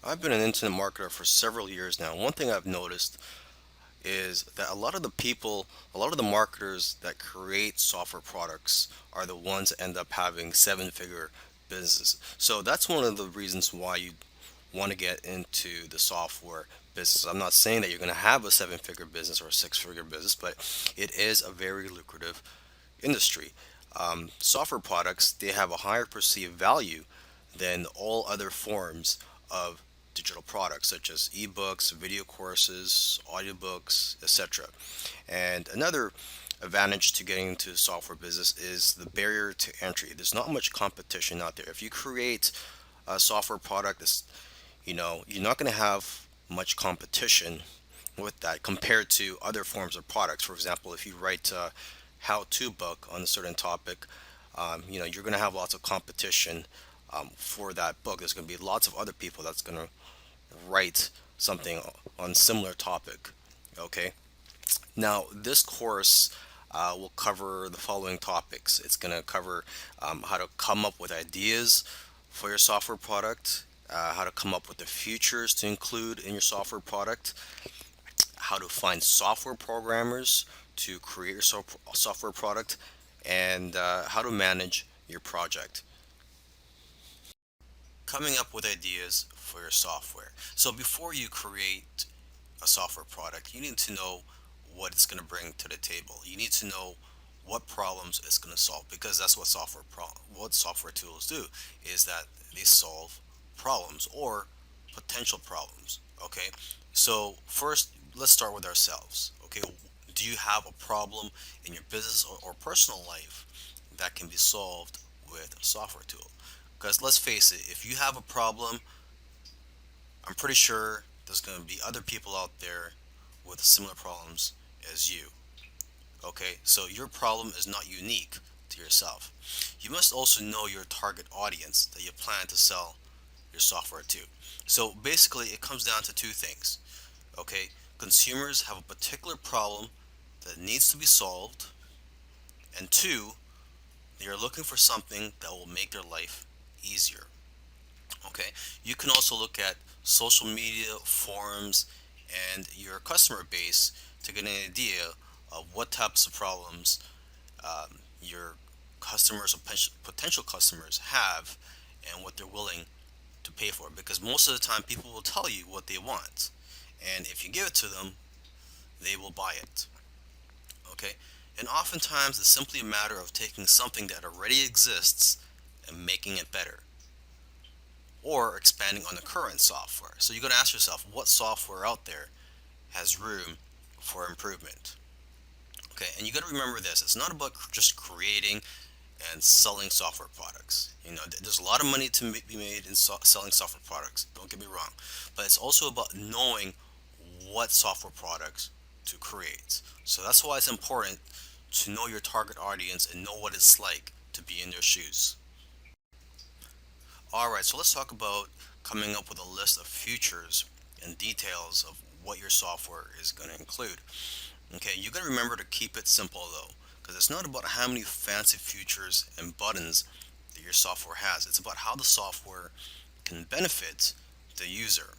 I've been an internet marketer for several years now. One thing I've noticed is that a lot of the marketers that create software products are the ones that end up having seven-figure businesses. So that's one of the reasons why you want to get into the software business. I'm not saying that you're going to have a seven-figure business or a six-figure business, but it is a very lucrative industry. Software products, they have a higher perceived value than all other forms of digital products such as ebooks, video courses, audiobooks, etc. And another advantage to getting into the software business is the barrier to entry. There's not much competition out there. If you create a software product that's, you're not going to have much competition with that compared to other forms of products. For example, if you write a how-to book on a certain topic, you're going to have lots of competition for that book. There's going to be lots of other people that's going to write something on similar topic. Okay. Now, this course will cover the following topics. It's going to cover how to come up with ideas for your software product, how to come up with the features to include in your software product, how to find software programmers to create your software product, and how to manage your project. Coming up with ideas for your software. So before you create a software product, you need to know what it's going to bring to the table. You need to know what problems it's going to solve, because that's what what software tools do, is that they solve problems or potential problems. Okay, so first let's start with ourselves. Okay, do you have a problem in your business or personal life that can be solved with a software tool? Because let's face it, if you have a problem, I'm pretty sure there's going to be other people out there with similar problems as you. Okay, so your problem is not unique to yourself. You must also know your target audience that you plan to sell your software to. So basically, it comes down to two things. Okay, consumers have a particular problem that needs to be solved, and two, they are looking for something that will make their life easier. Okay, you can also look at social media, forums, and your customer base to get an idea of what types of problems your customers or potential customers have and what they're willing to pay for. Because most of the time, people will tell you what they want, and if you give it to them, they will buy it. Okay, and oftentimes it's simply a matter of taking something that already exists and making it better, or expanding on the current software. So you got to ask yourself, what software out there has room for improvement? Okay, and you got to remember this: it's not about just creating and selling software products. There's a lot of money to be made in selling software products. Don't get me wrong, but it's also about knowing what software products to create. So that's why it's important to know your target audience and know what it's like to be in their shoes. All right, so let's talk about coming up with a list of features and details of what your software is going to include. Okay, you got to remember to keep it simple though, because it's not about how many fancy features and buttons that your software has. It's about how the software can benefit the user.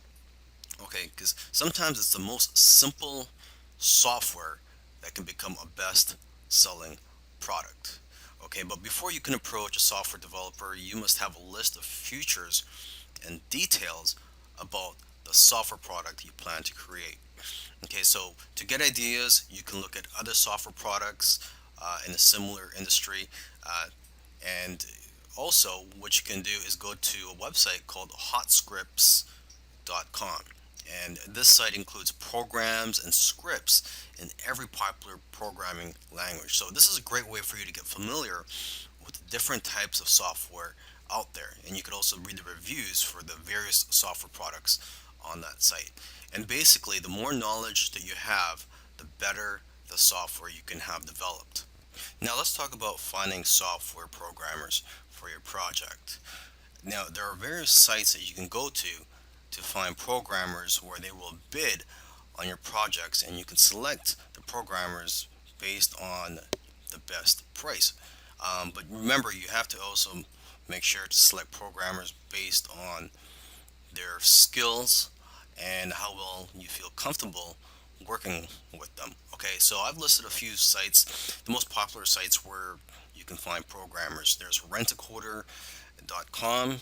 Okay, because sometimes it's the most simple software that can become a best selling product. Okay, but before you can approach a software developer, you must have a list of features and details about the software product you plan to create. Okay, so to get ideas, you can look at other software products in a similar industry. And also, what you can do is go to a website called hotscripts.com. And this site includes programs and scripts in every popular programming language. So this is a great way for you to get familiar with the different types of software out there. And you could also read the reviews for the various software products on that site. And basically, the more knowledge that you have, the better the software you can have developed. Now let's talk about finding software programmers for your project. Now, there are various sites that you can go to find programmers where they will bid on your projects, and you can select the programmers based on the best price. But remember, you have to also make sure to select programmers based on their skills, and how well you feel comfortable working with them. Okay, so I've listed a few sites, the most popular sites where you can find programmers. There's rentacoder.com,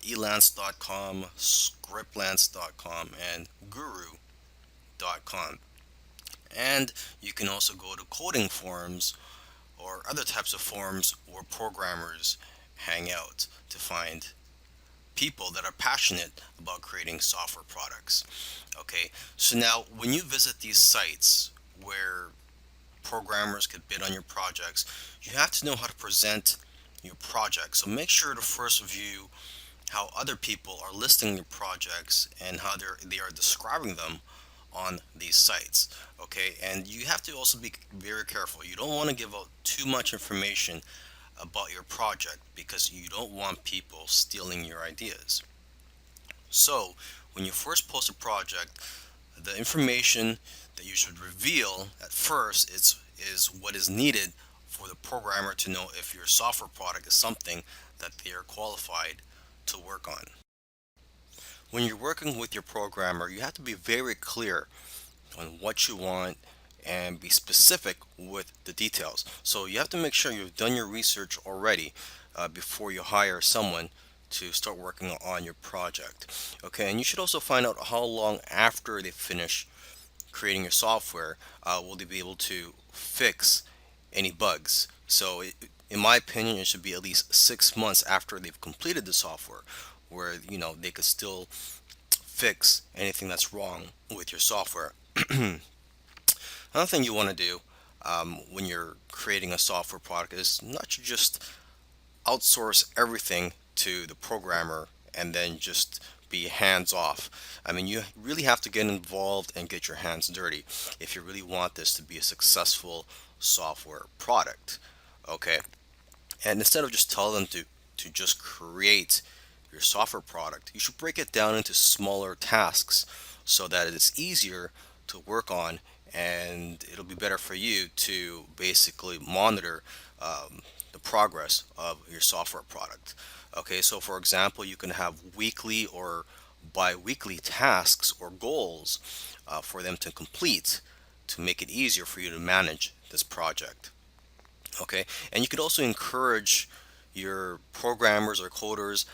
elance.com, scriptlance.com, and guru.com. And you can also go to coding forums or other types of forums where programmers hang out to find people that are passionate about creating software products. Okay, so now when you visit these sites where programmers could bid on your projects, you have to know how to present your project. So make sure to first review how other people are listing your projects and how they are describing them on these sites. Okay, and you have to also be very careful. You don't want to give out too much information about your project because you don't want people stealing your ideas. So, when you first post a project, the information that you should reveal at first is what is needed for the programmer to know if your software product is something that they are qualified to work on. When you're working with your programmer, you have to be very clear on what you want and be specific with the details. So you have to make sure you've done your research already before you hire someone to start working on your project. Okay, and you should also find out how long after they finish creating your software will they be able to fix any bugs. So, in my opinion, it should be at least 6 months after they've completed the software, where they could still fix anything that's wrong with your software. Another thing you want to do when you're creating a software product is not to just outsource everything to the programmer and then just be hands off. I mean, you really have to get involved and get your hands dirty if you really want this to be a successful software product. Okay, and instead of just tell them to just create your software product, you should break it down into smaller tasks so that it is easier to work on, and it'll be better for you to basically monitor the progress of your software product. Okay, so for example, you can have weekly or bi-weekly tasks or goals for them to complete to make it easier for you to manage this project. Okay, and you could also encourage your programmers or coders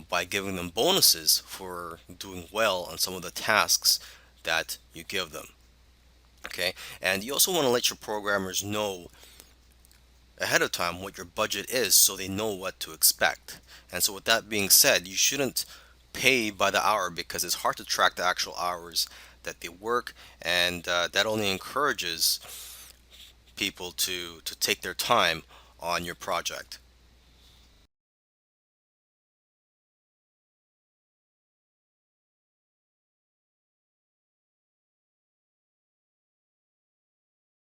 by giving them bonuses for doing well on some of the tasks that you give them. Okay, and you also want to let your programmers know ahead of time what your budget is so they know what to expect. And so, with that being said, you shouldn't pay by the hour because it's hard to track the actual hours that they work, and that only encourages people to take their time on your project.